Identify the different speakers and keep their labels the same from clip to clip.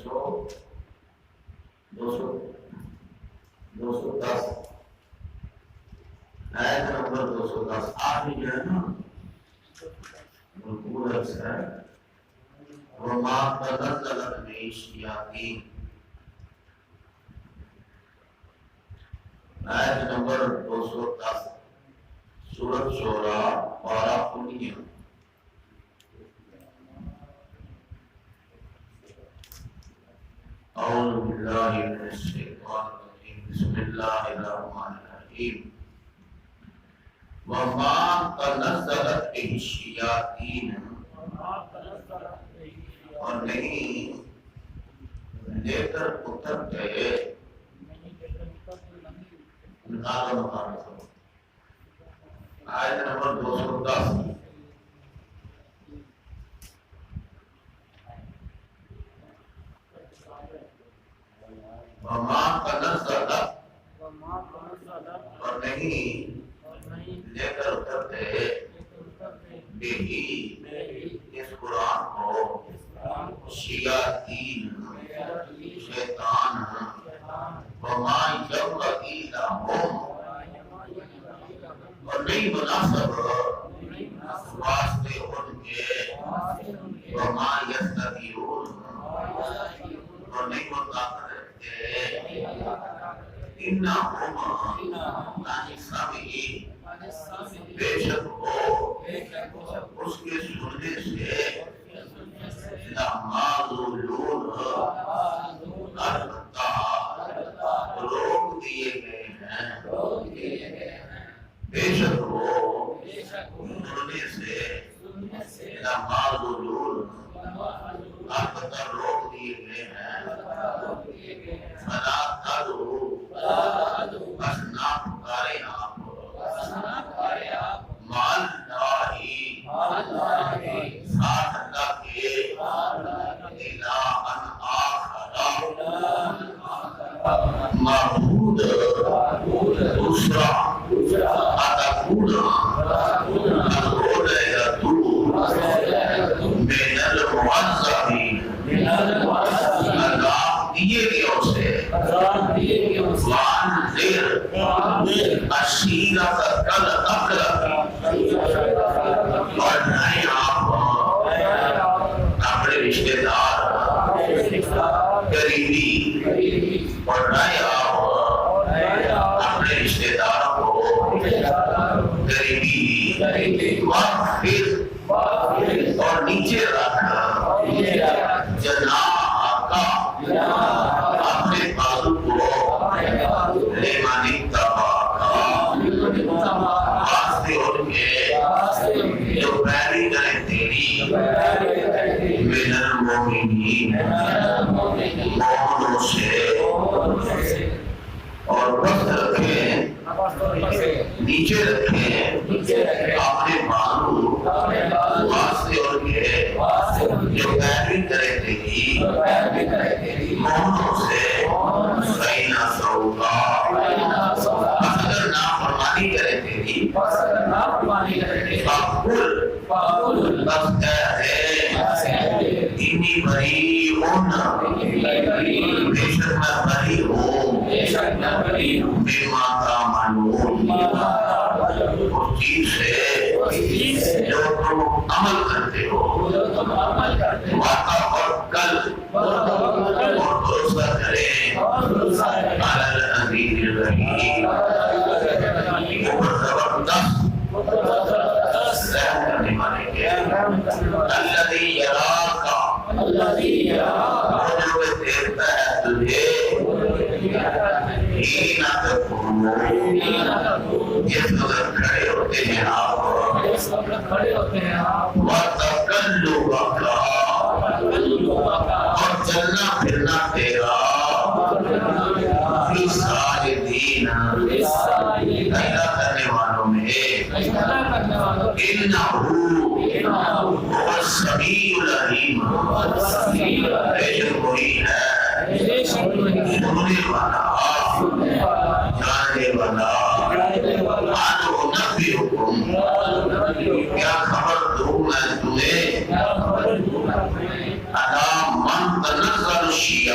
Speaker 1: 210 آیت نمبر 210 آخری جو ہے نا بالکل ہے وما تنزلت به الشیاطین آیت نمبر 210 سورۃ شورى پارہ 19 اعوذ باللہ من الشیطان الرجیم بسم اللہ الرحمن الرحیم وما تنزلت به الشیاطین اور نہیں لے کر اتر گئے آیت نمبر 210 وما تنزلت اور نہیں لے کر اترتے بہی اس قرآن کو شیاطین شیطان وما ينبغي لهم اور نہیں مناسب واسطے ان کے وما يستطيعون اور نہیں ہوتا کرتے انہم عن السمع بے شک وہ اس کے سننے سے لمعذولون البتہ روک دیے گئے ہیں بے شک وہ سننے سے لمعذولون البتہ روک دیے گئے ہیں فلا تدعوا بس نہ پکارے آپ مال لاہی ساتھ اللہ کے الہن آخر معبود دوسرا اتکون الغلیت من المعذبین اللہ دیے گئے اسے وانذر عشیرتک الاقربین اور نہیں آپ اپنے رشتہ دار قریبی اور نہیں آپ اپنے رشتہ داروں کو قریبی واغفر اور نیچے رکھنا جناح کا اپنے بازو کو لمن اتبعک واسطے ان کے جو پیروی کریں تیری من المؤمنین مومنوں سے اور بس رکھیں نیچے رکھیں اپنے بازو واسطے ان کے جو پیروی کریں تیری مومنوں سے فَإِنْ عَصَوْكَ اگر نافرمانی کرے تیری فَقُلْ بس کہہ انی بریء بے شک میں بری ہوں بما تعملون اس چیز سے جو تم عمل کرتے ہو وَتَوَكَّلْ اور بھروسہ کرے عَلَى الْعَزِيزِ الرَّحِيمِ اور زبردست رحم کرنے والے کے الذي يراك وہ جو دیکھتا ہے تجھے حين تقوم جس وقت کھڑے ہوتے ہیں آپ وتقلبك اور چلنا پھرنا تیرا فی الساجدین سجدہ کرنے والوں میں انہ هو السمیع العلیم بے شک وہی ہے سننے والا جاننے والا انبئکم کیا خبر دوں میں تمہیں الا من تنزل الشیاطین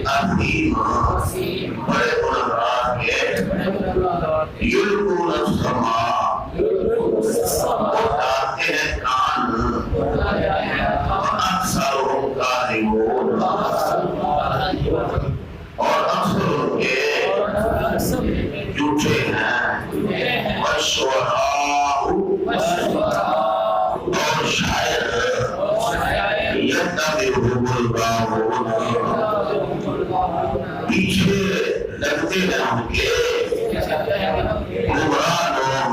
Speaker 1: عظیم بڑے گنہگار کے یلقون السماء اٹھاتے ہیں کان اکثرهم کاذبون اور اکثر کے جھوٹے ہیں والشعراء اور شاعر یتبعهم الغاوون پیچھے لگتے ہیں ان کے گمراہ لوگ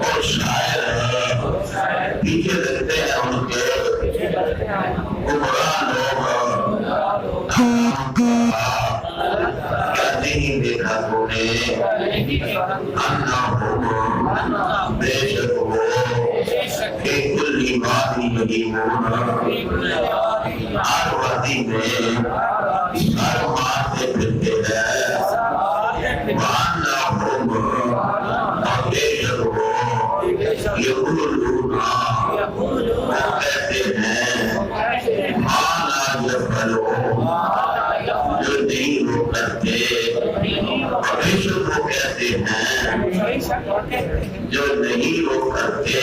Speaker 1: اور شاعر پیچھے لگتے ہیں ان کے گمراہ لوگ کیا نہیں دیکھا تو نے انہم بے شک وہ کہ کل وادی یہیمون ہر وادی میں سر مارتے پھرتے ہیں وانہم اور بے شک وہ یقولون وہ کہتے ہیں ما لا یفعلون جو نہیں وہ کرتے بے شک وہ کہتے ہیں جو نہیں وہ کرتے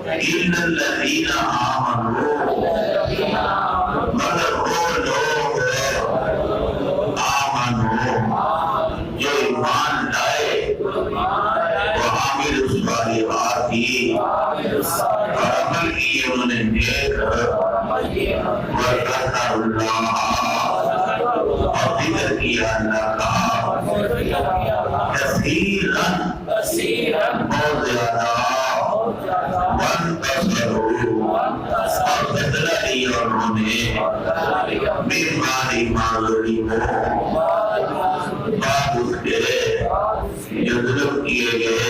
Speaker 1: ان الذین آمنوا مگر وہ لوگ آمنوا جو ایمان لائے وعاملوا الصالحات اور عمل کیے انہوں نے نیک وذکر اللہ اور ذکر کیا اللہ کا کثیراً بہت زیادہ وانتصروا اور بدلہ لیا انہوں نے بیماری معذوری میں بعد اس کے جو ظلم کیے گئے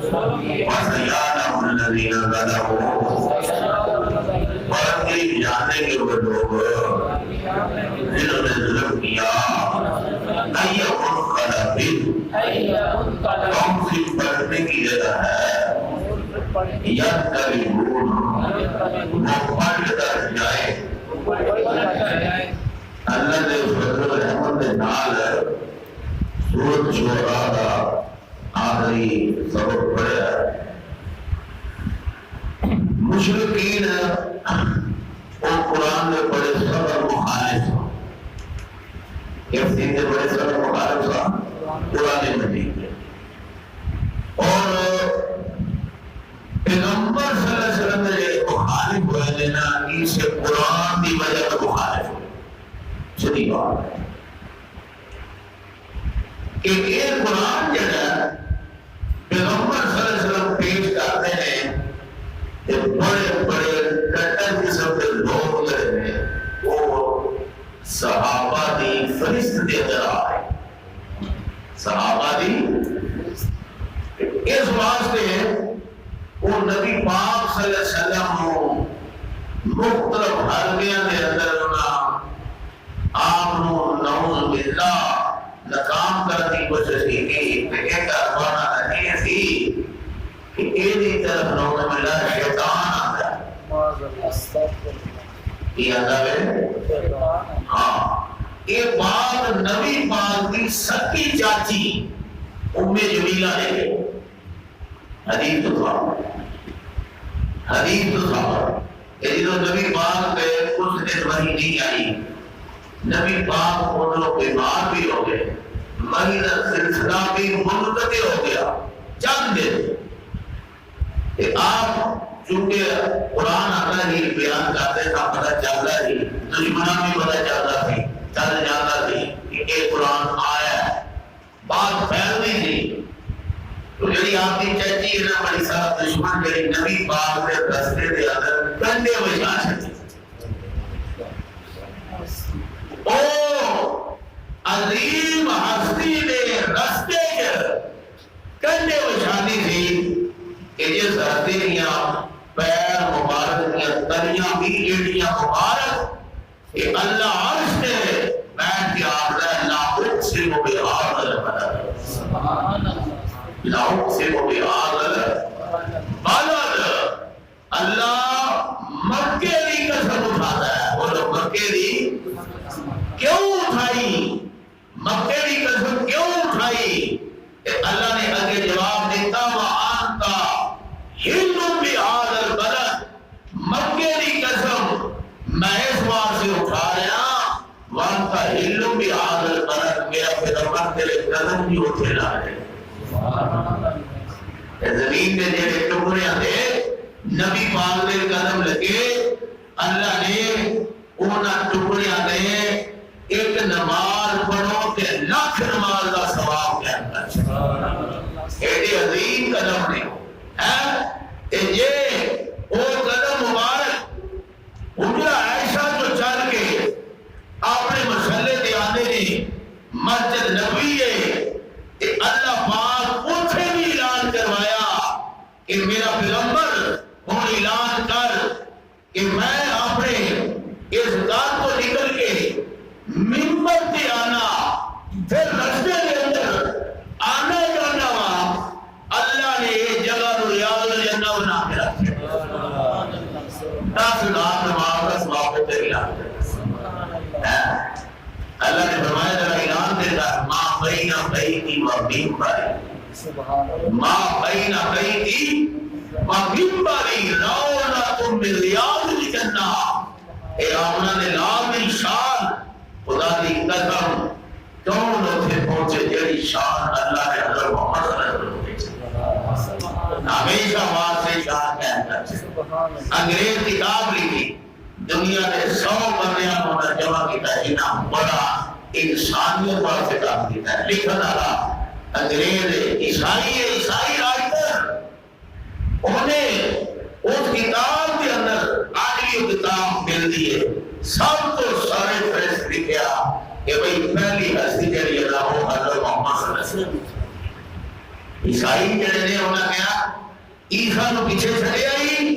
Speaker 1: وَسَيَعْلَمُ الَّذِينَ ظَلَمُوا اور قریب جانیں گے وہ لوگ جنہوں نے ظلم کیا أَيَّ مُنْقَلَبٍ کون سی پلٹنے کی جگہ ہے يَنْقَلِبُونَ وہ پلٹ کر جائے اللہ نے فضل و رحمت نال سورۃ شعراء کا آخری سبق پڑھا مشرکین اور قرآن میں بڑے سبق مخالف کیسے بڑے سبق مخالف قرآن مجید اور پیغمبر صلی اللہ علیہ وسلم نے مخالف ہوئے لینا اسے قرآن کی وجہ پر مخالف ہوئے سنی بات کہ یہ قرآن جڑا پیغمبر صلی اللہ علیہ وسلم پیش کرتے ہیں کہ بڑے بڑے کٹر قسم کے لوگ ہیں وہ صحابہ دی فرشت دے اندر آئے صحابہ دی اس واسطے وہ نبی پاک صلی اللہ علیہ وسلم مختلف حلقیاں دے اندر آپ نعوذ باللہ ناکام کرنے کی کوشش کی کہ ایک اربانہ یہ تھی کہ ایدی طرف نعوذ باللہ شیطان آتا ہے یہ آتا ہے ہاں یہ بات نبی پاک کی سکی چاچی ام جمیلہ نے گئے حدیث تو تھا کہ جو نبی پاک پہ کچھ دن وحی نہیں آئی نبی پاک ان لوگ بیمار بھی ہو گئے مہینہ سلسلہ بھی منقطع ہو گیا چند دن کہ آپ چونکہ قرآن آتا ہی بیان کرتے تھا پتہ چلتا ہی دشمنہ بھی پتہ چلتا تھی چل جاتا تھی کہ یہ قرآن آیا ہے بات پھیل نہیں تھی تو جڑی آپ کی چاچی ہے نا بڑی صاحب دشمن جڑی نبی پاک سے رستے دے اندر کنڈے بجا سکتی او عظیم ہستی نے رستے کنڈے بجھانی تھی کہ جس ہستیاں پیر مبارک یا تریاں بھی ایڑیاں مبارک کہ اللہ عرش نے بیٹھ کے آپ نے لا اقسم بهذا البلد لا اقسم بهذا البلد اللہ مکے کی قسم اٹھاتا ہے وہ لوگ مکے کی کیوں اٹھائی؟ مکے کی قسم کیوں اٹھائی؟ اللہ نے آگے جواب دیتا وَأَنْتَ حِلٌّ بِهَذَا الْبَلَدِ، مکے کی قسم میں اس بار سے اٹھا رہا وَأَنْتَ حِلٌّ بِهَذَا الْبَلَدِ، میرا پیغمبر تیرے قدم بھی اٹھے لا رہے زمین کے جڑے ٹکڑے تھے نبی پاک دے قدم لگے، اللہ نے انہاں ٹکڑیاں دے ایک نماز پڑھو کہ لاکھ نماز کا ثواب کہتا ہے۔ ایڈی عظیم قدم نے یہ وہ قدم مبارک حجرہ عائشہ جو چل کے اپنے مسئلے دے آنے نے مسجد نبوی ہے، اللہ پاک اتھے بھی اعلان کروایا کہ میرا پیغمبر ہوں اعلان کر کہ میں اپنے اس گھر کو نکل کے منبر پہ آنا پھر رستے کے اندر آنا جانا وا، اللہ نے یہ جگہ رو ریاض الجنہ بنا کے رکھے 10,000 نماز کا ثواب تیرے اعلان اللہ نے فرمایا ذرا اعلان دیتا ما بین بیتی و منبری، ما بین بیتی و منبری روضۃ من ریاض الجنہ، اے آمنہ نے لازمی شان خدا دی قسم کون اتھے پہنچے جڑی شان اللہ نے حضرت محمد صلی اللہ علیہ وسلم ہمیشہ واسطے شان کہتا ہے۔ انگریز کتاب لکھی دنیا نے 100 بندیاں ہونا جمع کیتا ہے، انہاں بڑا انسانیت واسطے کام کیتا ہے۔ لکھن والا انگریز عیسائی رائٹر، انہیں اس کتاب کے اندر آخری کتاب مل دی ہے، سب تو سارے فیصلے لکھیا کہ بھئی پہلی ہستی جڑی اللہ ہو حضرت محمد صلی اللہ علیہ وسلم۔ عیسائی جڑے نے انہاں کہا عیسیٰ نو پیچھے چھڑے آئی،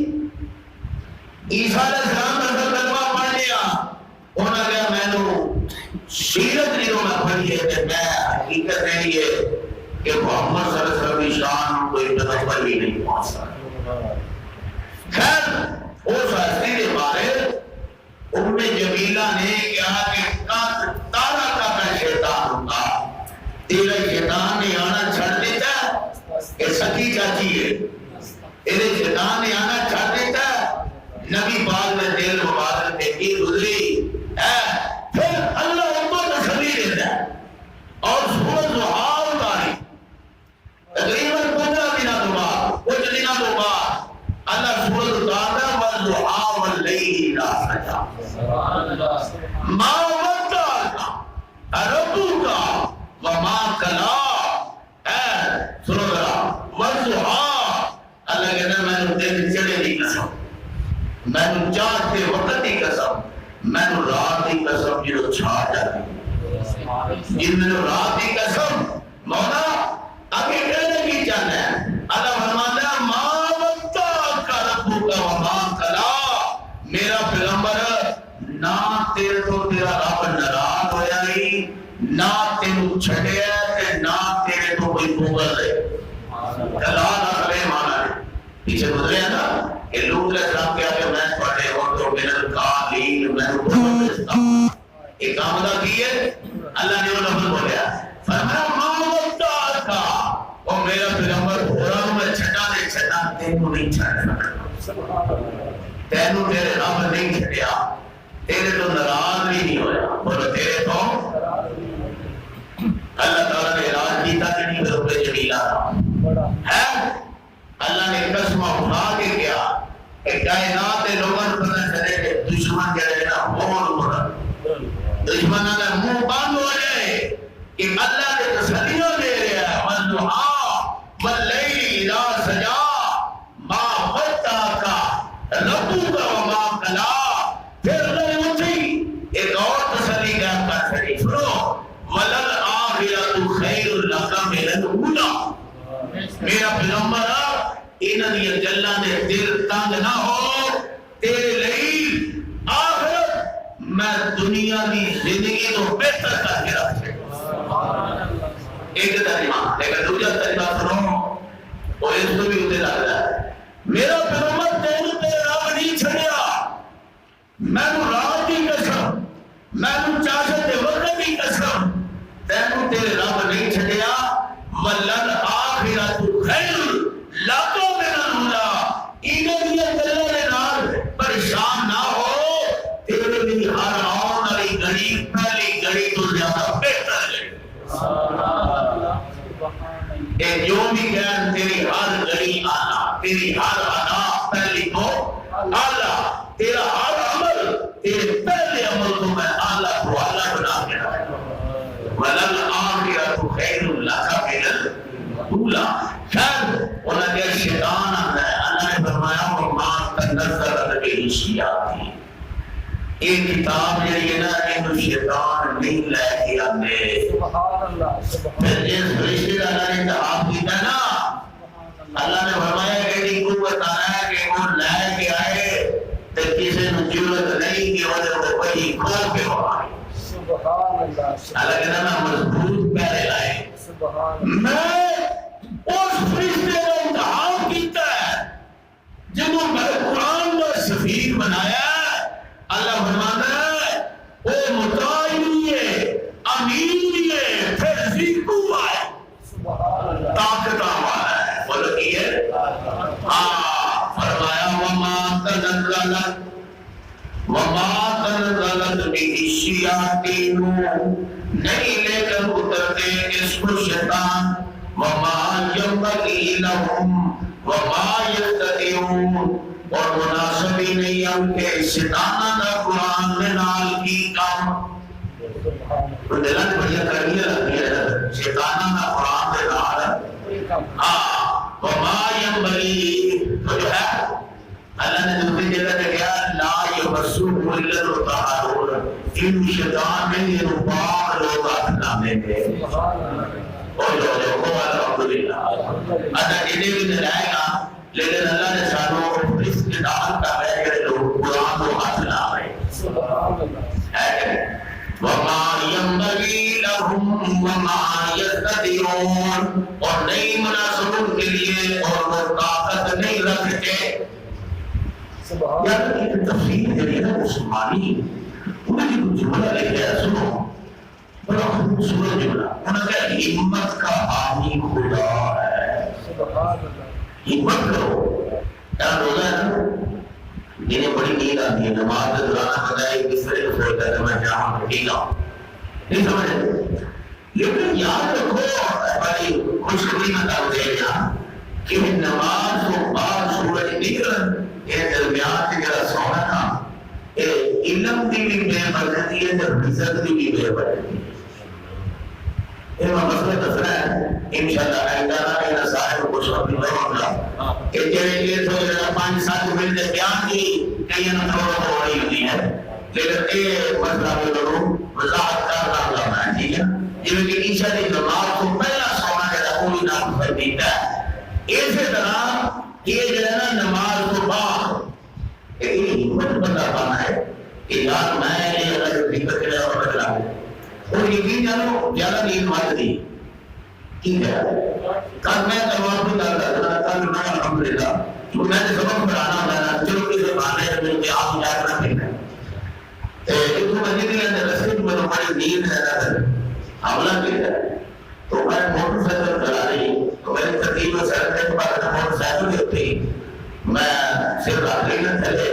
Speaker 1: عیسیٰ علیہ السلام کا کلمہ پڑھ لیا، انہاں کہا میں نو سیرت نہیں ہونا پڑھی ہے کہ میں حقیقت نہیں ہے کہ محمد صلی اللہ علیہ وسلم کی شان کوئی تدبر بھی نہیں پہنچ سکتا۔ خیر اس ہستی کے بارے ام جمیلہ نے کہا کہ تارا کا شیطان ہوگا، تیرا شیطان نے آنا چھڑ دیتا کہ سکی چاچی ہے، تیرے شیطان نے آنا چھڑ دیتا نبی پاک میں دل مبارک دیکھی گزری ہے، پھر اللہ ان کو تسلی دیتا ہے اور سورج ضحیٰ اتاری تقریباً 15 دنوں کے بعد کچھ دنوں کے بعد اللہ سورج اتارتا والضحیٰ واللیل اذا سجی ما ودعک ربک وما قلی، سنو ذرا والضحیٰ، اللہ کہتا ہے میں نے دن چڑھے دی قسم، میں نے چاند کے وقت کی قسم، میں نے رات کی قسم جو چھا جاتی، جن میں رات کی قسم مولا آگے کہنے کی چاہتا ہے، اللہ فرماتا ہے ما ودعک ربک وما قلی، میرا پیغمبر نہ تیرے تو تیرا رب ناراض ہویا ہی، نہ تینوں چھڑیا تے نہ تیرے تو کوئی بغض ہے۔ قلا نہ کرے مانا ہے پیچھے گزرے ہیں نا کہ لوط علیہ السلام کیا کہ میں پڑھے اور تو من القالین میں فرشتہ ایک کام ادا کیے، اللہ نے وہ لفظ بولیا فرمایا ما ودعک، اور میرا پیغمبر ہورا میں چھٹا دے چھٹا تینوں نہیں چھڑنا، تینوں تیرے رب نہیں چھڑیا، تیرے تو ناراض بھی نہیں ہویا، بولو تیرے تو اللہ تعالیٰ نے راز کیتا کہ نہیں پھر اوپر جمیلہ ہے، اللہ نے قسمہ اٹھا کے کیا کہ کائنات لوگوں کو پتہ چلے کہ دشمن جڑے نا بہت دشمنوں کا منہ بند ہو جائے کہ اللہ نے تسلیاں دے رہا ہے والضحیٰ واللیل اذا سجی ما ودعک ربک وما قلی، پھر اللہ نے اٹھی ایک اور تسلی کا کر چھڑی، سنو وللآخرۃ خیر لک من الاولی، میرا پیغمبر انہاں دی گلاں دے دل تنگ نہ ہو، تیرے لئی آخرت میں دنیا دی زندگی تو بہتر کر کے رکھ ایک ترجمہ، لیکن دوسرا ترجمہ سنو اور اس کو بھی اتنے لگ رہا ہے، میرا پیغمبر تینوں تے رب نہیں چھڑیا، میں رات کی قسم میں چاہتے وقت کی قسم تینوں تیرے رب نہیں چھڑیا ولل آخرت خیر لاکھوں میں نہ ایمان دیا گلوں کے نال پریشان نہ ہو تیرے لیے ہر آن والی گھڑی پہلی گھڑی تو زیادہ بہتر ہے اے جو بھی کہن تیری ہر گھڑی آنا تیری ہر ادا پہلی تو اعلیٰ تیرا ہر عمل تیرے پہلے عمل کو میں اعلیٰ کو اعلیٰ بنا کے رہا ولل آخرت خیر لک من الاولی خیر انہوں نے شیطان آتا ہے اللہ نے فرمایا وما تنزلت به الشیاطین یہ کتاب جو ہے نا یہ شیطان نہیں لے کے آتے سبحان اللہ پھر جس فرشتے اللہ نے انتخاب کیا نا اللہ نے فرمایا کہ ان کو بتایا کہ وہ لے کے آئے تو کسی نے ضرورت نہیں کہ وہ کوئی کھول کے آئے سبحان اللہ اللہ کہنا میں مضبوط پہلے لائے میں اس فرشتے کا انتخاب کیتا ہے جنہوں میں قرآن کا سفیر بنایا اللہ فرماتا ہے وہ مطاع بھی ہے امین بھی ہے پھر ذکو ہے طاقت والا ہے بولو کی ہے فرمایا وما تنزلت به الشیاطین نہیں لے کر اترتے اس کو شیطان وما ينبغي لهم وما يستطيعون اور مناسب ہی نہیں ہم کے شیطانہ کا قرآن میں نال کی کام تو دلت بڑھیا کرنی ہے شیطانہ کا قرآن میں نال وما ينبغي تو جو ہے اللہ نے دوسری جگہ پہ کہا لا یمسوہ الا المطہرون ان شیطان میں یہ پاک لوگ ہاتھ نہ لیں گے الحمدللہ اللہ جنہیں بھی دلائے گا لیکن اللہ نے سانوں اس کے دعوت کا ہے کہ لوگ قرآن کو ہاتھ نہ آئے وَمَا يَنبَغِي لَهُمْ وَمَا يَسْتَطِيعُونَ اور نہیں مناسب ان کے لیے اور وہ طاقت نہیں رکھتے یاد رکھیں تفسیر جو ہے نا مسلمانی انہیں جو جملہ لکھا ہے سنو بڑا خوبصورت جملہ انہوں نے کہا ہمت کا حامی خدا ہے ہمت کرو کیا روزہ ہے نا جنہیں بڑی نیند آتی ہے نماز کے دوران پتہ ہے کس طرح سے سوچتا ہے میں جہاں پھٹی گا نہیں سمجھے لیکن یاد رکھو بڑی خوشخبری میں کہا دے گا کہ نماز کو بعد سورج نکل یہ درمیان سے جرا سونا تھا علم کی بھی بے برکتی ہے اور رزق کی بھی بے برکتی ہے یہ مسئلہ دسنا ہے انشاءاللہ ایدارہ کے نصائب کو شوقی بہت کہ جنہیں یہ تو 5-7 منٹ بیان کی کئی انتظار ہو رہی ہوتی ہے لیکن یہ مسئلہ بھی لوگوں وضاحت کرنا لگنا ہے ٹھیک ہے جنہیں کہ انشاءاللہ نماز کو پہلا سونا کے رکھولی نام پر دیتا ہے اسی طرح یہ جو ہے نا نماز کو بعد یہ ہمت بندہ پانا ہے کہ یار میں یہ اللہ جو ذکر کرے اور بدلا ہے اور یقین جانو زیادہ نیند مات دی ٹھیک ہے کل میں تلوار کو دار کرنا کل میں الحمدللہ تو میں نے سبق پڑھانا ہونا چلو کسی بانے میں کہ آپ جا کر پھرنا ایک تو مجھے نہیں آنے رسے تو میں بڑی نیند ہے حملہ کیا ہے تو میں موٹر سائیکل چلا رہی تو میں نے ترتیب میں سڑک کے بعد موٹر سائیکل کی ہوتی میں صرف آگے نہ چلے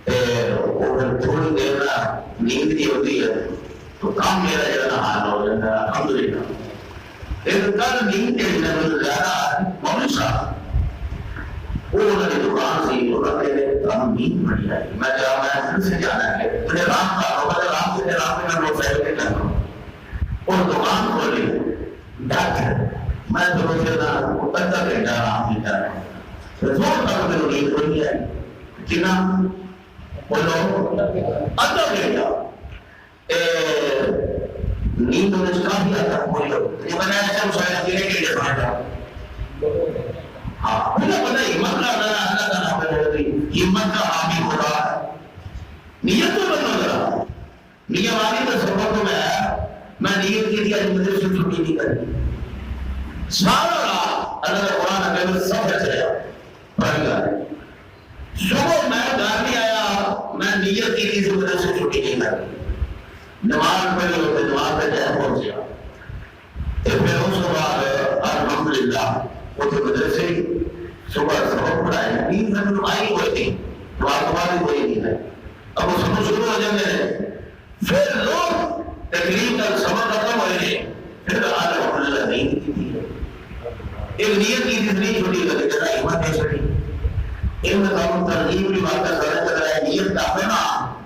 Speaker 1: اور تھوڑی دیر میں نیند کی ہوتی ہے تو کام میرا جو حال ہو جاتا ہے الحمدللہ لیکن کل نیند کے لیے زیادہ مولوی صاحب وہ انہوں نے دکان سے تو رکھے تھے کام نیند بڑی آئی میں کہا میں پھر سے جانا ہے انہیں رام کا ہوگا رام سے رام میں موٹر سائیکل کے کرنا اور دکان کھولی ڈاکٹر میں تو روزے نہ ادھا گھنٹہ آرام کی جا رہا ہوں زور تک میرے نیند ہوئی ہے کتنا بولو ادھا گھنٹہ نیند ہونے سے کافی آتا بولو یہ بنا ایسا مسائل دینے کے لیے بھائی ہاں مجھے پتا ہمت کا اللہ کا نام ہے ہمت کا حامی خدا ہے نیت تو بنو ذرا نیت والی کا سبب میں میں نیت کی تھی آج مجھے سے چھٹی نہیں کرنی سارا رات اللہ کا قرآن اگر سب چلے پڑھ گا صبح میں گھر نہیں آیا میں نیت کی تھی سے مجھے سے چھٹی نہیں کرنی نماز پڑھی ہوتے نماز پہ ٹائم پہنچ گیا پھر اس بعد الحمدللہ وہ تو مدرسے صبح سبق پڑھائے نیند میں آئی ہوئی تھی دعا تمہاری کوئی نہیں ہے اب وہ سب شروع ہو جاتے ہیں پھر لوگ تقریب تک سبق ختم ہوئے پھر الحمدللہ نیند کی تھی ایک نیت کی تھی نہیں چھوٹی کر کے ہمت ہے چھوٹی ان میں کام ترغیب بھی بات کر رہا ہے نیت کا ہے نا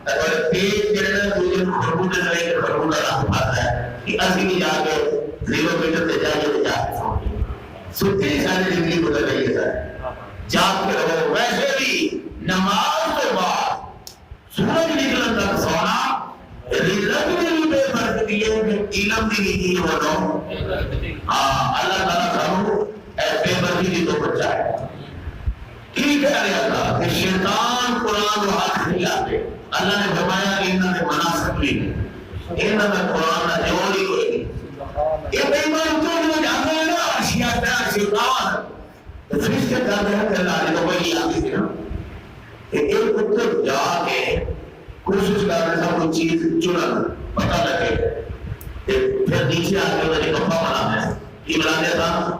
Speaker 1: اگر تیز جڑنا تجھے خربو دے رہے کہ خربو کا راہ پاتا ہے کہ اسی بھی جا کے 0 میٹر سے جا کے سو سوتے ہی ساری زندگی بدل رہی ہے سر جاگ کے رہو ویسے بھی نماز کے بعد سورج نکلن تک سونا رزق بھی بے فرق بھی ہے کہ علم بھی نہیں ہو رہا اللہ تعالیٰ کرو بے فرقی کی تو بچائے ٹھیک ہے اللہ کہ شیطان قرآن و حق نہیں آتے اللہ نے فرمایا کہ انہوں نے مناسب بھی نہیں انہوں نے قرآن نہ جوڑی کوئی نہیں یہ بے ایمان تو جو جانے ہیں نا اشیاء شیطان تو فرشتے کہتے ہیں کہ اللہ نے تو وہی آتی تھی نا کہ ایک اتر جا کے کوشش کر رہے تھا کوئی چیز چنن پتہ لگے پھر نیچے آ کے انہیں کپا بنا ہے یہ بنا دیا تھا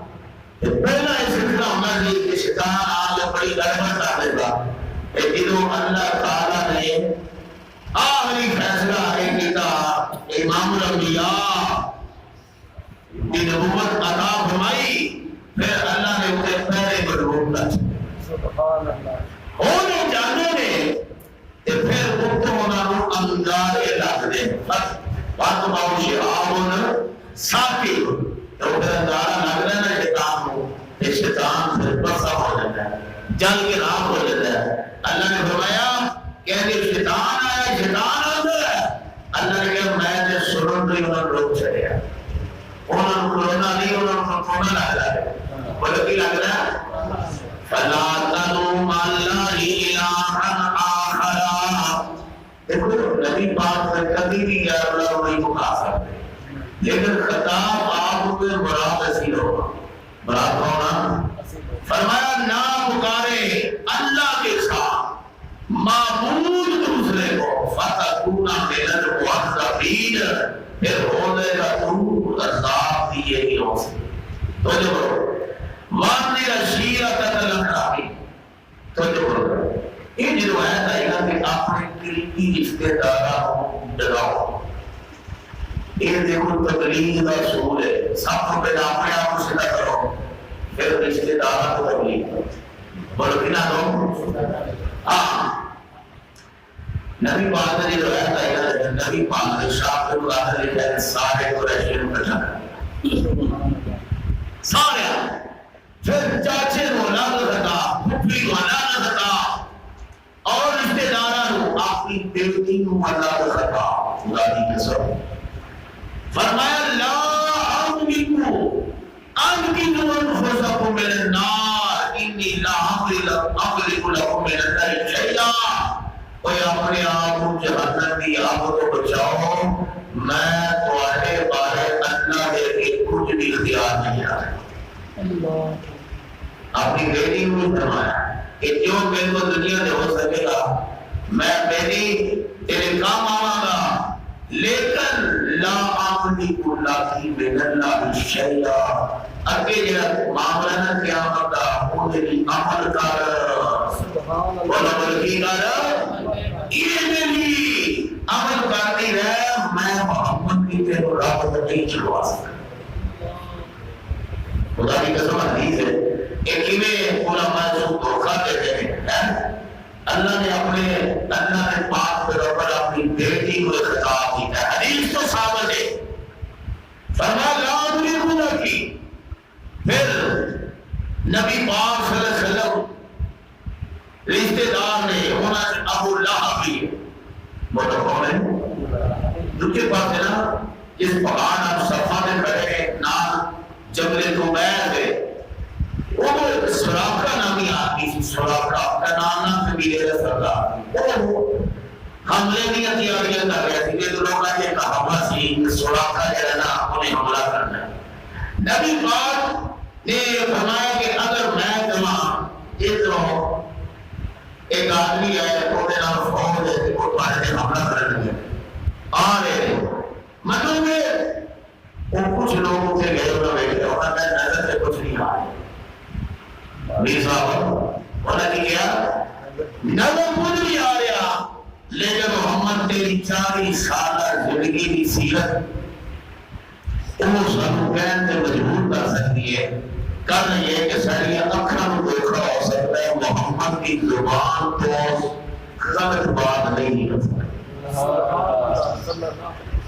Speaker 1: پہلا اس سلسلہ ہونا چاہیے کہ شیطان آگے بڑی گڑبڑ کر دے گا لیکن اللہ تعالیٰ نے آخری فیصلہ ہے کیا امام الانبیاء کی نبوت عطا فرمائی پھر اللہ نے اسے پہلے مرحوم کر ہونے جانے میں پھر مکت ہونا رو انگار علاق دے بات باؤ شہاب ہونا ساتھی تو پھر انگارہ لگ رہا ہے شیطان ہو شیطان پھر بسا ہو جاتا ہے جل کے راہ ہو جاتا ہے اللہ نے فرمایا کہ شیطان آیا شیطان آتا ہے اللہ نے کہا میں نے سرن نہیں انہوں نے روک چڑھے انہوں نے کرونا نہیں انہوں نے کرونا لگ رہا ہے بولو کی لگ رہا ہے فَلَا تَنُومَ اللَّهِ إِلَىٰ آخَرَا دیکھو نبی پاک سے کبھی بھی یا اللہ نہیں پکا سکتے لیکن خطاب آپ کے مراد اصیل ہوگا مراد ہونا فرمایا نہ پکارے اللہ کے ساتھ معبود دوسرے کو فَتَكُونَ مِنَ الْمُعَذَّبِينَ پھر ہونے کا تو عذاب بھی یہی ہو سکے تو جو بولو وَأَنذِرْ عَشِيرَتَكَ الْأَقْرَبِينَ تو جو بولو یہ جو روایت آئی گا کہ اپنے قریبی رشتے داروں کو ڈراؤ یہ دیکھو تبلیغ کا اصول ہے سب کو پہلے اپنے آپ کو سیدھا کرو پھر رشتے داروں کو تبلیغ کرو بولو کہ نہ دو نبی پاک نے روایت آئی گا نبی پاک نے شاہ کو بلاتا لکھا ہے سارے قریشین کو جانا سارے پھر چاچے کو نہ سکا پھپھی کو نہ سکا اور رشتے داروں اپنی بیٹی کو اللہ کو سکا خدا کی قسم فرمایا لا املکو انقذوا انفسکم من النار انی لا املک لکم من اللہ شیئا کوئی اپنے آپ کو جہنم کی آگ کو بچاؤ میں تمہارے بارے اللہ کے کچھ بھی اختیار نہیں آ رہا اپنی بیٹی کو فرمایا کہ جو میرے کو دنیا میں ہو سکے گا میں میری تیرے کام آواں گا لیکن لا املک لکی من اللہ شیئا اگے جو معاملہ نہ قیامت کا وہ میری عمل کر بولا بلکی کر یہ میری عمل کرتی رہے میں محمد کی تیرے رابط نہیں چھڑوا سکتا خدا کی قسم حدیث ہے ایک میں علماء جو دھوکہ دیتے ہیں اللہ نے پاک پیغمبر اپنی بیٹی کو خطاب کیا ہے حدیث تو ثابت ہے فرمایا لا املک لکی پھر نبی پاک صلی اللہ علیہ وسلم رشتے دار نے ہونا ابو لہب بھی بولو کون ہے دوسرے پاس ہے نا جس پہاڑ آپ صفا میں کھڑے ہیں نام جبل طوبیر ہے وہ سراقہ نامی آدمی تھی سراقہ کا نام نہ قبیلے کا سردار وہ حملے کی تیاریاں کر رہے تھے کہ لوگوں نے کہا ہوا سی سراقہ جو ہے نا انہیں حملہ کرنا ہے نبی پاک نے فرمایا کہ اگر میں جمع ادھروں ایک آدمی ہے تو نام فوج ہے کہ وہ تمہارے حملہ کرنے آ رہے مطلب وہ کچھ لوگوں سے گئے ہوئے بیٹھے اور میں نظر سے کچھ نہیں آئے میر صاحب انہوں نے کیا نظر کچھ نہیں آ رہا لیکن محمد تیری 40 سالہ زندگی کی سیرت وہ سانو کہنے سے مجبور کر سکتی ہے کل یہ کہ ساری اکھاں کو دھوکا ہو سکتا ہے محمد کی زبان تو غلط بات نہیں نکل سکتی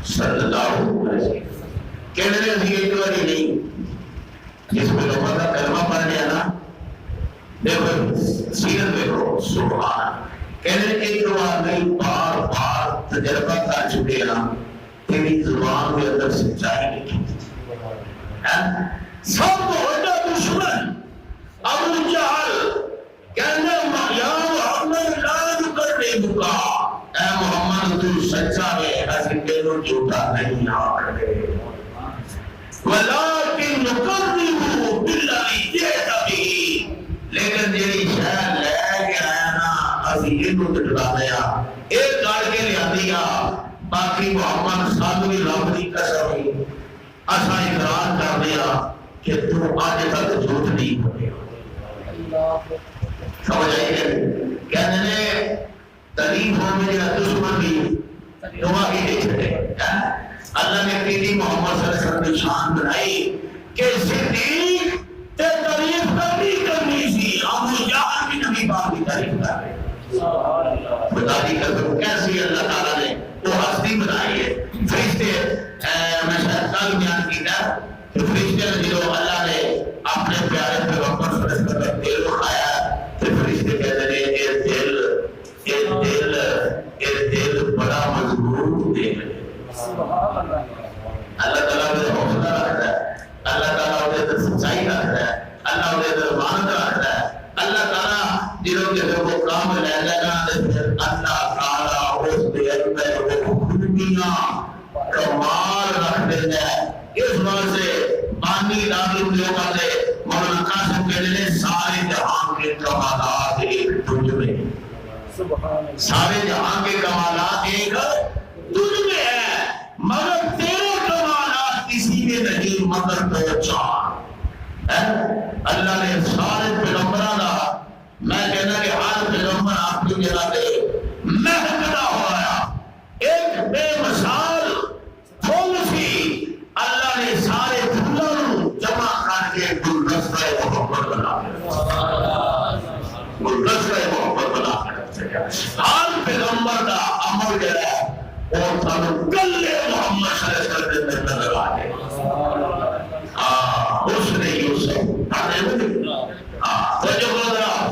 Speaker 1: صلی اللہ علیہ وسلم کہنے لئے ایک باری نہیں جس میں لوگوں کا کلمہ پڑھ لیا نا دیکھو سیرت دیکھو سبحان کہنے لئے ایک بار نہیں بار بار تجربہ کر چکے نا تیری زبان کے اندر سچائی نہیں سب بڑا دشمن ابو جہل کہنے یا محمد لا کرنے بکا اے محمد تو سچا ہے حسن کے لوگ جھوٹا نہیں آکڑے ولیکن نکرنیو باللہ جیتا بھی لیکن جیلی شہر لے کے آیا نا اسی یہ کو دکھا دیا ایک گاڑ کے لیا دیا باقی محمد صادوی رب دی قسم ہوئی اسا اقرار کر دیا کہ تو آج تک جھوٹ نہیں ہوئے سمجھ آئیے کہنے نے تلیف ہو میں جا دشمن بھی دعا ہی دے چھڑے اللہ نے قیدی محمد صلی اللہ علیہ وسلم کی شان بنائی کہ صدیق تے تعریف کرنی سی ابو جہل بھی نبی پاک کی تعریف کر رہے بتا دی کرتے کیسی اللہ تعالیٰ نے وہ ہستی بنائی ہے فرشتے میں شاید کل بیان کی تھا کہ فرشتے نے جو اللہ نے اپنے پیارے پیغمبر صلی اللہ علیہ وسلم کا دل اٹھایا تو فرشتے کہتے ہیں یہ دل بڑا مضبوط دل ہے اللہ تعالیٰ نے حوصلہ رکھتا ہے اللہ تعالیٰ نے سچائی رکھتا ہے اللہ نے امانت رکھتا ہے اللہ تعالیٰ جنہوں کے وہ کام لے لگا اللہ تعالیٰ اس دل میں وہ خوبیاں کمال رکھ دیتا ہے اس وجہ سے بانی دارالعلوم دیوبند سے مولانا قاسم کہتے ہیں سارے جہان کے کمالات ایک تجھ میں سارے جہان کے کمالات ایک تجھ میں ہے مگر تیرے کمالات کسی میں نہیں مگر دو چار اللہ نے سارے پیغمبران میں کہنا کہ ہر پیغمبر آپ کی جگہ دے محکدہ ہوا ایک بے مثال پھول سی اللہ نے سارے پھولوں جمع کر کے گلدستہ محبت بنا گلدستہ محبت بنا ہر پیغمبر کا عمل جو ہے اور سانو کلے محمد صلی اللہ علیہ وسلم میں لگا دے اس نے یوسف تو جو بول رہا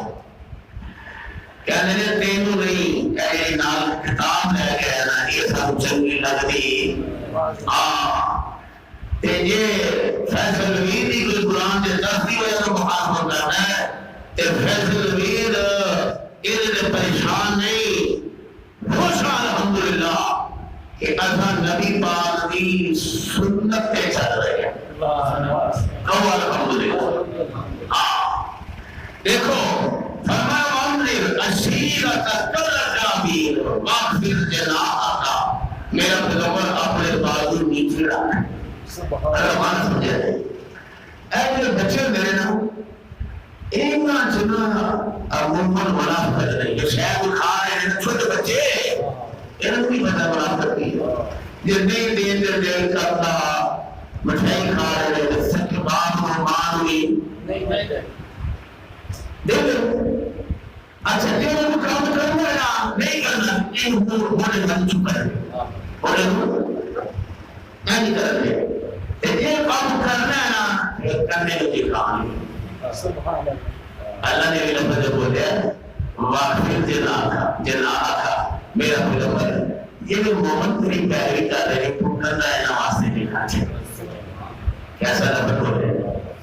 Speaker 1: کہنے نے تینوں نہیں کہنے نال کتاب لے کے آنا یہ سب چنگی لگتی تے یہ فیصل ویر دی کوئی قرآن دے 10 دی وجہ سے محاصبہ کرنا ہے تے فیصل ویر انہیں پریشان نہیں خوش الحمدللہ کہ اذا نبی پاک کی سنت پہ چل رہے ہیں کہو الحمدللہ دیکھو فرمایا وَامْرِرْ أَشِيرَتَ كَالْأَجَابِيرِ وَاغْفِرْ جَنَاحَكَ میرا پیغمبر اپنے بازو نیچے رکھ رحمان سمجھے اے جو بچے میرے نا ایک نا جنا مومن مناف کر رہے جو شاید کھا رہے ہیں چھوٹے بچے انہوں نے پتہ مناف کرتی ہے یہ نہیں دین دیر کرتا مٹھائی کھا رہے ہیں سکھ باپ رحمان ہوئی دیکھو اچھا جو کام کرنا ہے نہیں کرنا یہ ہونے بن چکا ہے ہونے نہیں کرتے یہ کام کرنا ہے نا کرنے کی کہانی اللہ نے بھی لفظ بولے واقفر جناحا میرا پیغمبر یہ جو مومن تیری پیروی کر رہے ہیں کرنا ہے نماز سے نہیں کھاتے کیسا لفظ بولے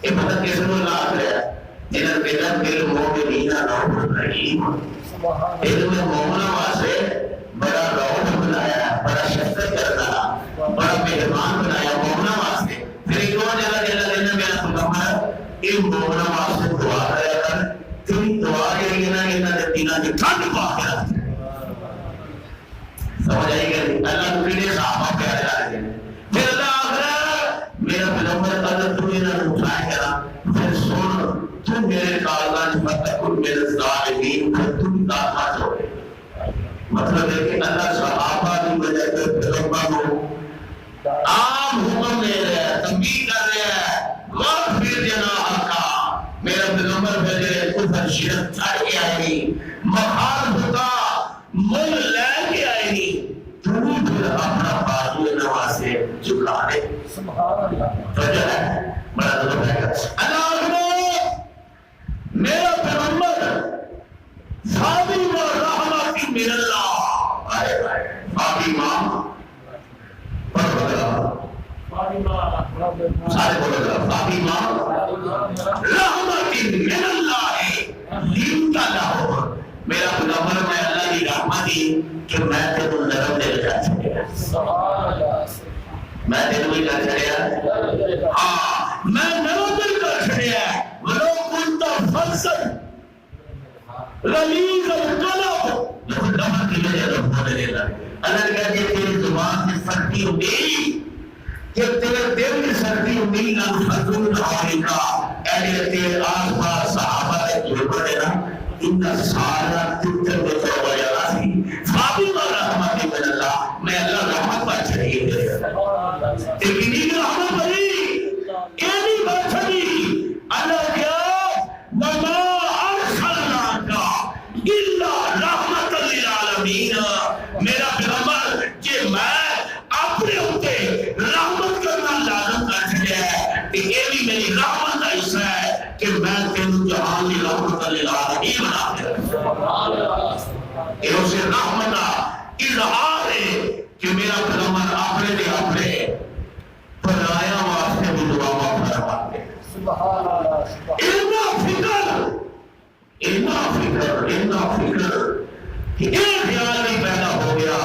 Speaker 1: یہ پتہ کیسے بولنا آ گیا جنہاں پیدا پھر مومنین روح رحیم علم مومنہ واسے بڑا روح بنایا بڑا شفقت کرنا بڑا مہربان بنایا مومنہ واسے پھر ایک اور جگہ دینا میرا پیغمبر ان مومنہ واسے دعا کریا کر تیری دعا کے لیے نا انہاں نے دینہ کی ٹھنڈ پا کے رکھتے سمجھ آئی گئی اللہ تو کیلئے صحابہ پیارے آ گئے تسبیح کر رہے ہیں واغفر جناحک کا میرا پیغمبر بھیجے کفر شرک چھڑ کے آئے گی مخالف ہوتا مل لے کے آئے گی تو پھر اپنا بازو نواز سے جھکا دے سبحان اللہ تو جو ہے بڑا دلو ہے اللہ میرا پیغمبر فاطمہ و رحمت من اللہ فاطمہ سارے بولو گا فاطمہ رحمت من اللہ لیمتا لہو میرا پیغمبر میں اللہ کی رحمت ہی کہ میں تیرے نرم دل کر چھڑیا میں تیرے بھی کر چھڑیا ہاں میں نرم دل کر چھڑیا ولو کنت فلسل غلیظ القلب لیکن دماغ کی وجہ سے بولنے لگا اللہ نے کہا کہ تیری زبان سے سختی ہوگی کہ تیرے دل کی سختی ہوگی نہ حضور ہونے کا اہل تیرے آس پاس صحابہ نے جو پڑھے نا ان سارا تتر میں تو وجہ تھی فاطمہ رحمت من اللہ میں اللہ رحمت پر چڑھی لیکن یہ رحمت بری اینی بات چڑھی اللہ کیا وما ارسلناک الا رحمت للعالمین میرا پیغمبر کہ میں اپنے اوتے رحمت کرنا لازم کر چھڑیا ہے کہ یہ بھی میری رحمت کا حصہ ہے کہ میں تینوں جہان کی رحمت للعالمین بنا دے یہ اسے رحمت کا اظہار ہے کہ میرا پیغمبر اپنے لئے اپنے پرایا واسطے بھی دعا فرماتے ہیں سبحان اللہ اتنا فکر کہ ایک خیال نہیں پیدا ہو گیا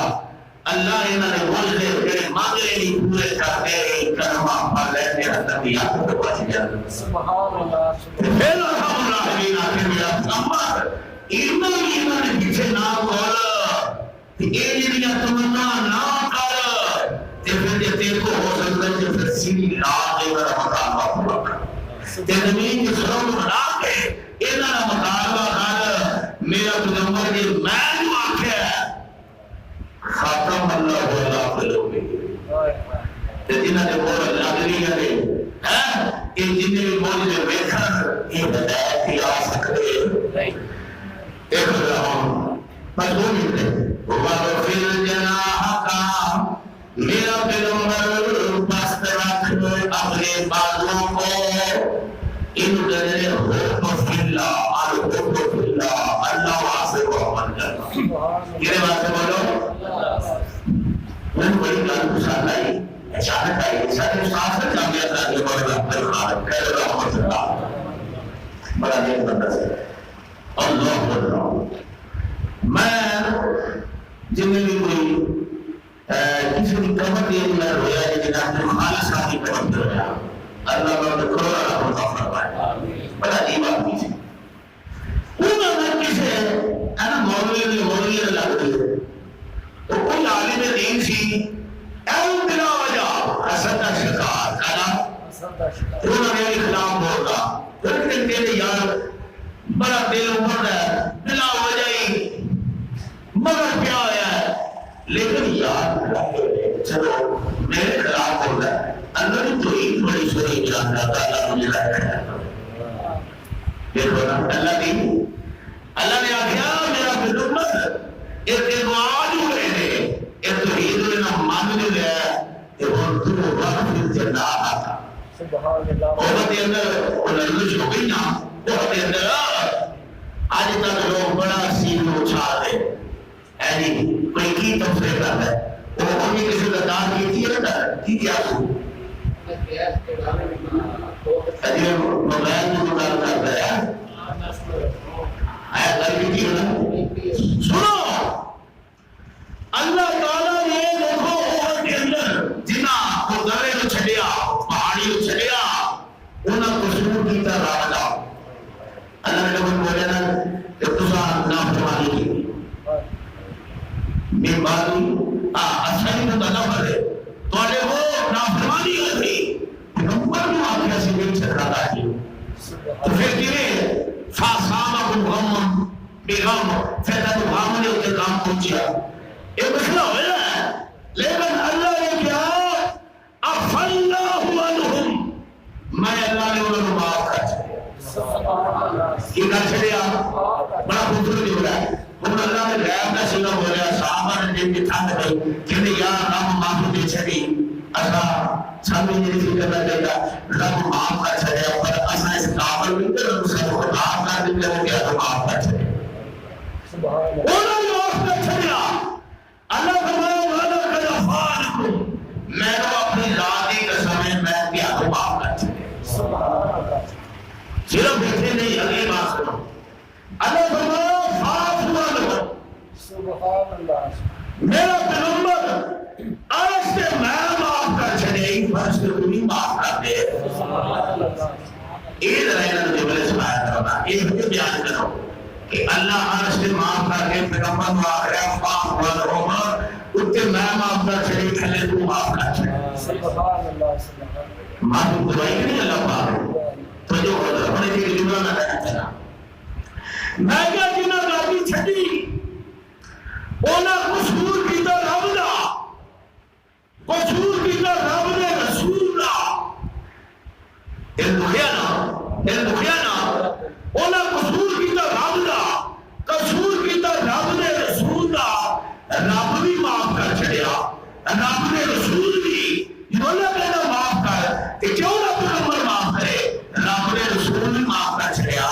Speaker 1: اللہ انہوں نے مجھے میرے مانگے نہیں پورے کرتے ہیں کلمہ پڑھ لیتے ہیں نبیات کو بچ گیا سبحان اللہ پھر الحمد الرحمین آخر میرا پیغمبر انہوں نے پیچھے نہ بولا کہ اے جنیا تمنا نہ کر پھر یہ تیر کو ہو سکتا ہے کہ پھر سیری لا دے کر مطالبہ پورا کر تے زمین کی سرم بنا کے انہوں نے مطالبہ کر میرا پیغمبر کے میں جو آنکھیں خاتم اللہ و اللہ قلوب تے جنہوں نے بولا لگنی ہے کہ جنہیں بھی مولی میں بیٹھر یہ بتایا کہ آ سکتے ایک رہا مجھولی تھے وَغْفِرْ جَنَاحَكَ میرا پیغمبر پست رکھ اپنے بازوں کو ان درجے حکم فی اللہ الحکم فی اللہ اللہ واسے کو عمل کرنا یہ بات بولو میں بڑی گل پسند آئی اچانک آئی سارے استاد سے کامیاب تھا کہ بڑا اپنے خالق خیر رحمت اللہ بڑا نیک بندہ سے اللہ بول رہا ہوں میں جن میں بھی کوئی کسی کی قبر دے میں رویا ہے کہ جنہاں خالص کا کی قبر دے رویا اللہ بڑا کروڑا رحمت اللہ فرمائے بڑا عجیب آدمی سے انہوں نے کسے انا مولوی نے لگ دی تو کوئی عالم دین سی ایم بلا وجہ حسد کا شکار کہنا انہوں نے خلاف بول رہا تو لیکن کہتے یار بڑا دل امر ہے بلا وجہ ہی مگر کیا آیا ہے لیکن یاد چلو میرے خلاف ہو رہا ہے اللہ تو ایک بڑی سوئی جانتا تھا اللہ مجھے لائے رہا دیکھو نا اللہ نے آگیا میرا پیغمبر ایک دعا جو رہے ایک تو عید لینا مان جو گیا کہ وہ تو وقت جنہ آتا بہت ہی اندر وہ لرزش ہو گئی نا بہت ہی اندر آج تک لوگ بڑا سین اچھا دے ایلی کوئی کی تفسیر کرتا ہے وہ ہمیں کسی کا دان کی تھی رہتا ہے کی کیا سو ایلی موبائل میں دکان کرتا ہے آیا کر کی تھی رہتا سنو اللہ تعالیٰ نے دیکھو اوہر کے اندر جنہ کو درے کو چھڑیا پہاڑی کو چھڑیا انہاں کو شروع کی تا راولا اللہ نے کبھی بولے نا کہ تسا نافرمانی کی میں باتوں اچھائی تو نہ پڑے تو آلے وہ نافرمانی ہوئی پیغمبر جو آپ کیسے نہیں چھڑا تھا تو پھر کیرے فاسامہ غم بیغم فیدہ تو غام نے اسے کام پہنچیا یہ مسئلہ ہویا ہے لیکن اللہ نے کیا افاللہ عنہم اللہ نے انہوں نے معاف کر چھڑیا یہ کر چھڑیا بڑا خوبصورت جملہ ہے ہن اللہ نے غیب کا سینہ بولیا صحابہ نے جن کی ٹھنڈ پئی کہ یا رب معاف دے چھڑی اسا سامنے نہیں سی کرنا چاہیے رب معاف کر چھڑیا پر اسا اس قابل نہیں کہ رب سے معاف کر دے کہ تو معاف کر چھڑیا سبحان اللہ انہوں نے معاف کر چھڑیا اللہ فرمایا وعدہ کر فارکم میں نے اپنی ذاتی قسم ہے میں کیا تو معاف کر چھڑیا سبحان اللہ صرف اتنے نہیں اگلی بات سنو اللہ فرمایا فارکم سبحان اللہ میرا پیغمبر عرش سے میں معاف کر چھڑے فرش سے تمہیں معاف کر دے یہ ذرا جبل سنایا کرنا یہ بھی بیان کرو کہ اللہ عرش سے معاف کر کے پیغمبر کو آخر فاق والعمر اتنے میں معاف کر چھڑے پہلے تو معاف کر چھڑے سبحان اللہ معلوم دوائی نہیں اللہ پاک تو جو ہونے کے جملہ نہ کہنا چاہنا میں کیا جنہ راتی چھڑی اونا قصور کی در رب دا قصور کی در رب دے رسول دا دل دکھیا نا اونا قصور کی در رب دا قصور کی در رب دے رسول دا رب بھی معاف کر چھڑیا رب دے رسول بھی جنہوں نے کہنا معاف کر کہ کیوں نہ پیغمبر معاف کرے رب دے رسول بھی معاف کر چھڑیا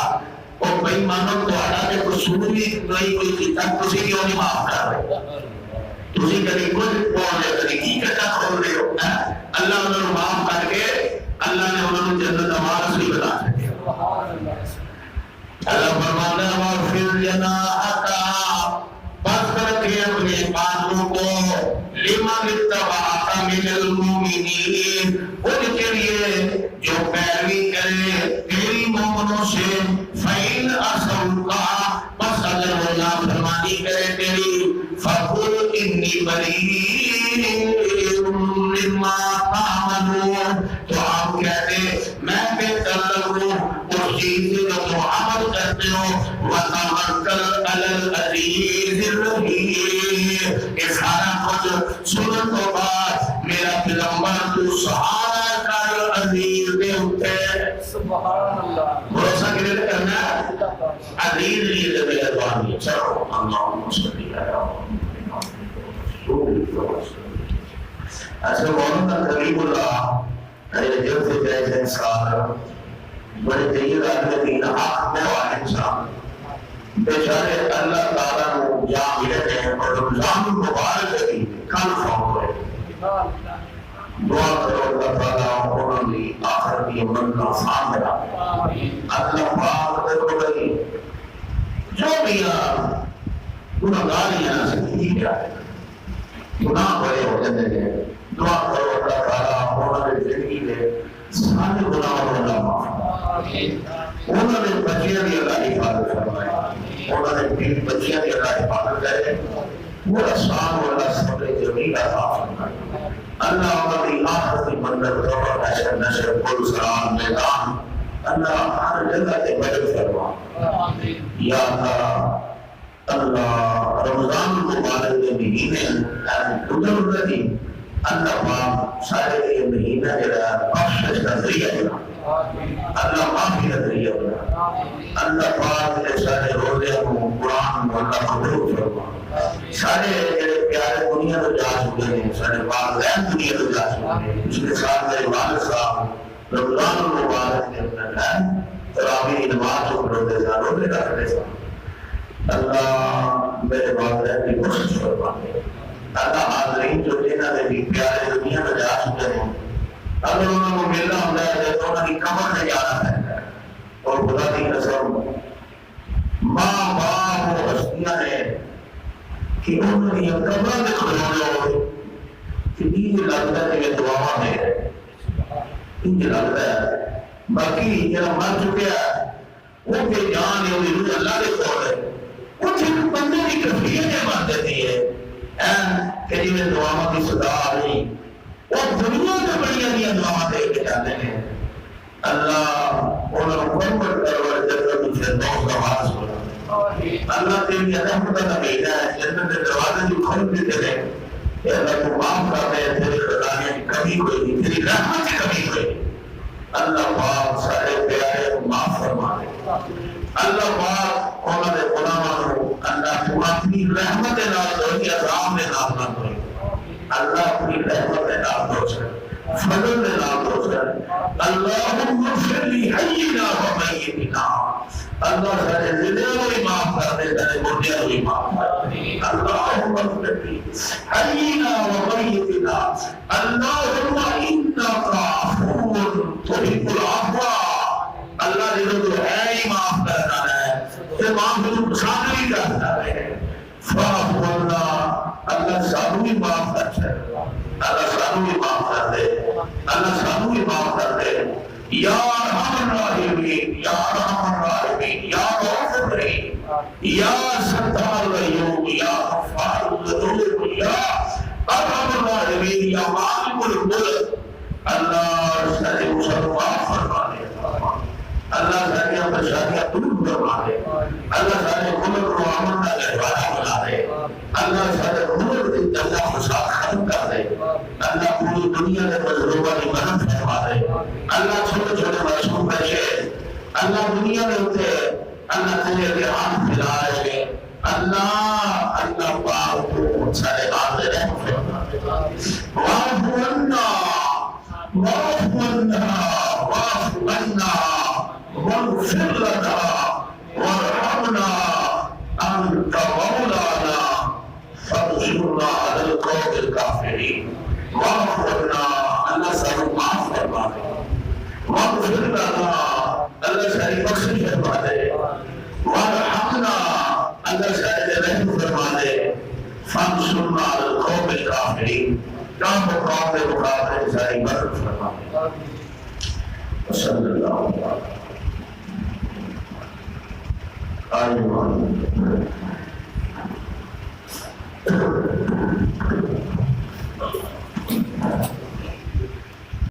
Speaker 1: اور بھائی مانو تو آڑا کے قصور بھی کوئی کتاب کسی کیوں نہیں معاف کر رہے تسی کبھی کچھ بول رہے کبھی کی کتا کھول رہے ہو اللہ انہوں نے معاف کر کے اللہ نے انہوں نے جنت ہمارا سی بتا سکے اللہ فرمانا وَفِرْ جَنَاحَكَ بس کر کے اپنے قانوں کو لِمَنِ اتَّبَعَكَ مِنَ الْمُؤْمِنِينَ ان کے لیے جو پیروی کرے تیری مومنوں سے فَإِنْ أَسَوْكَ بس اگر وہ نافرمانی کرے تیری فَقُلْ إِنِّي بَرِيءٌ مِّمَّا تَعْمَلُونَ تو آپ کہتے میں بہتر لگوں اس چیز جو تم عمل کرتے ہو وَتَوَكَّلْ عَلَى الْعَزِيزِ الرَّحِيمِ یہ سارا کچھ سنن تو بعد میرا پیغمبر تو سہارا کر عزیز دے اٹھے سبحان اللہ بھروسہ کے لیے کرنا عزیز لیے دے ادوانی چلو اللہم صلی اللہ ایسے مولانا قریب اللہ جب سے جائے انسان بڑے جید آدمی دین حق میں والے انسان بیچارے اللہ تعالیٰ کو جام ملتے ہیں اور رمضان مبارک کی کل فون ہوئے دعا کرو اللہ تعالیٰ انہوں نے آخر کی منہ سامنا اللہ پاک دیکھو گئی جو میاں گناہگاریاں سے نہیں جائے گناہ بڑے ہو جاتے ہیں دعا کرو اللہ تعالیٰ انہوں نے زندگی میں سارے گناہوں کو اللہ معاف انہوں نے بچیاں دی اللہ حفاظت فرمائے انہوں نے پھر بچیاں دی اللہ حفاظت کرے وہ آسان و اللہ سمجھے جمیل عطا فرمائے اللہ انہوں نے آخرتی منظر دور حشر نشر کل سلام میدان اللہ ہر جگہ سے مدد فرما یا اللہ رمضان مبارک کے مہینے گزر رہی اللہ پاک سارے یہ مہینہ جڑا بخشش کا ذریعہ بنا اللہ معافی کا ذریعہ بنا اللہ پاک کے سارے روزے کو قرآن کو اللہ قبول فرما سارے جڑے پیارے دنیا تو جا چکے ہیں سارے والدین دنیا تو جا چکے ہیں اس کے ساتھ میرے والد صاحب رمضان المبارک کے اندر تراویح نماز کو روزے روزے رکھنے سے اللہ میرے والدین کی بخشش فرما اللہ حاضرین جو جنہاں نے بھی پیارے دنیا میں جا چکے ہیں اگر انہوں کو ملنا ہوتا ہے تو انہوں کی قبر میں جانا ہے اور خدا کی قسم ماں باپ و ہستیاں ہیں کہ انہوں نے قبر میں کھڑے ہوئے کہ یہ لگتا ہے کہ دعا میں یہ لگتا ہے باقی جب مر چکے ہیں وہ کہ جان ہے وہ اللہ کے کھول ہے وہ جن بندے کی کفیت بن دیتی ہے کہ جی میں دعاوں کی صدا آ رہی اور دنیا میں بڑی دیا دعا دے کے جاتے ہیں اللہ انہوں کو کنورٹ کر اور جنت کی فردوس کا وارث بنا اللہ تیری رحمت کا مہینہ ہے جنت کے دروازے جو کھول دیتے ہیں کہ اللہ کو معاف کر دے تیری خدانے کی کمی کوئی نہیں تیری رحمت کی کمی کوئی نہیں اللہ پاک سارے پیارے کو معاف فرما دے اللہ پاک انہوں نے غلاموں کو اللہ تو اپنی رحمت نال دے عذاب میں نال نہ کرے اللہ اپنی رحمت نال دے فضل نال دے اللہم اغفر لحینا و میتنا اللہ سارے زندہ کو معاف کر دے سارے مردے کو معاف کر دے اللہم اغفر لحینا و میتنا اللہم انک عفو تحب العفو اللہ نے تو ہے ہی معاف کرنا ہے کہ معاف کو پسند نہیں کرتا ہے فاعف عنا اللہ سانو بھی معاف کر دے اللہ سانو بھی معاف کر دے اللہ سانو بھی معاف کر دے یا ارحم الراحمین یا ارحم الراحمین یا رؤوف الرحیم یا ستار الغیوب یا غفار الذنوب یا ارحم الراحمین یا مالک الملک اللہ سارے مسلمان معاف فرما دے اللہ سارے پریشانیاں دور فرما دے اللہ سارے ملک کو امن کا گہوارہ بنا دے اللہ سارے ملک کی دنیا فساد ختم کر دے اللہ پوری دنیا کے مظلوموں کی مدد فرما دے اللہ چھوٹے چھوٹے معصوم بچے اللہ دنیا میں ہوتے اللہ تیرے کے ہاتھ پھیلائے اللہ اللہ پاک کو سارے آدھے رحم فرما دے واعف عنا واعف عنا واعف عنا واغفر لنا وارحمنا انت مولانا فانصرنا على القوم الكافرين واعف عنا اللہ سب معاف فرما دے واغفر لنا اللہ ساری بخشش فرما دے وارحمنا اللہ ساری رحم فرما دے فانصرنا على القوم الكافرين کام مقام میں مقابلے ساری مدد فرما دے صلی اللہ علیہ وسلم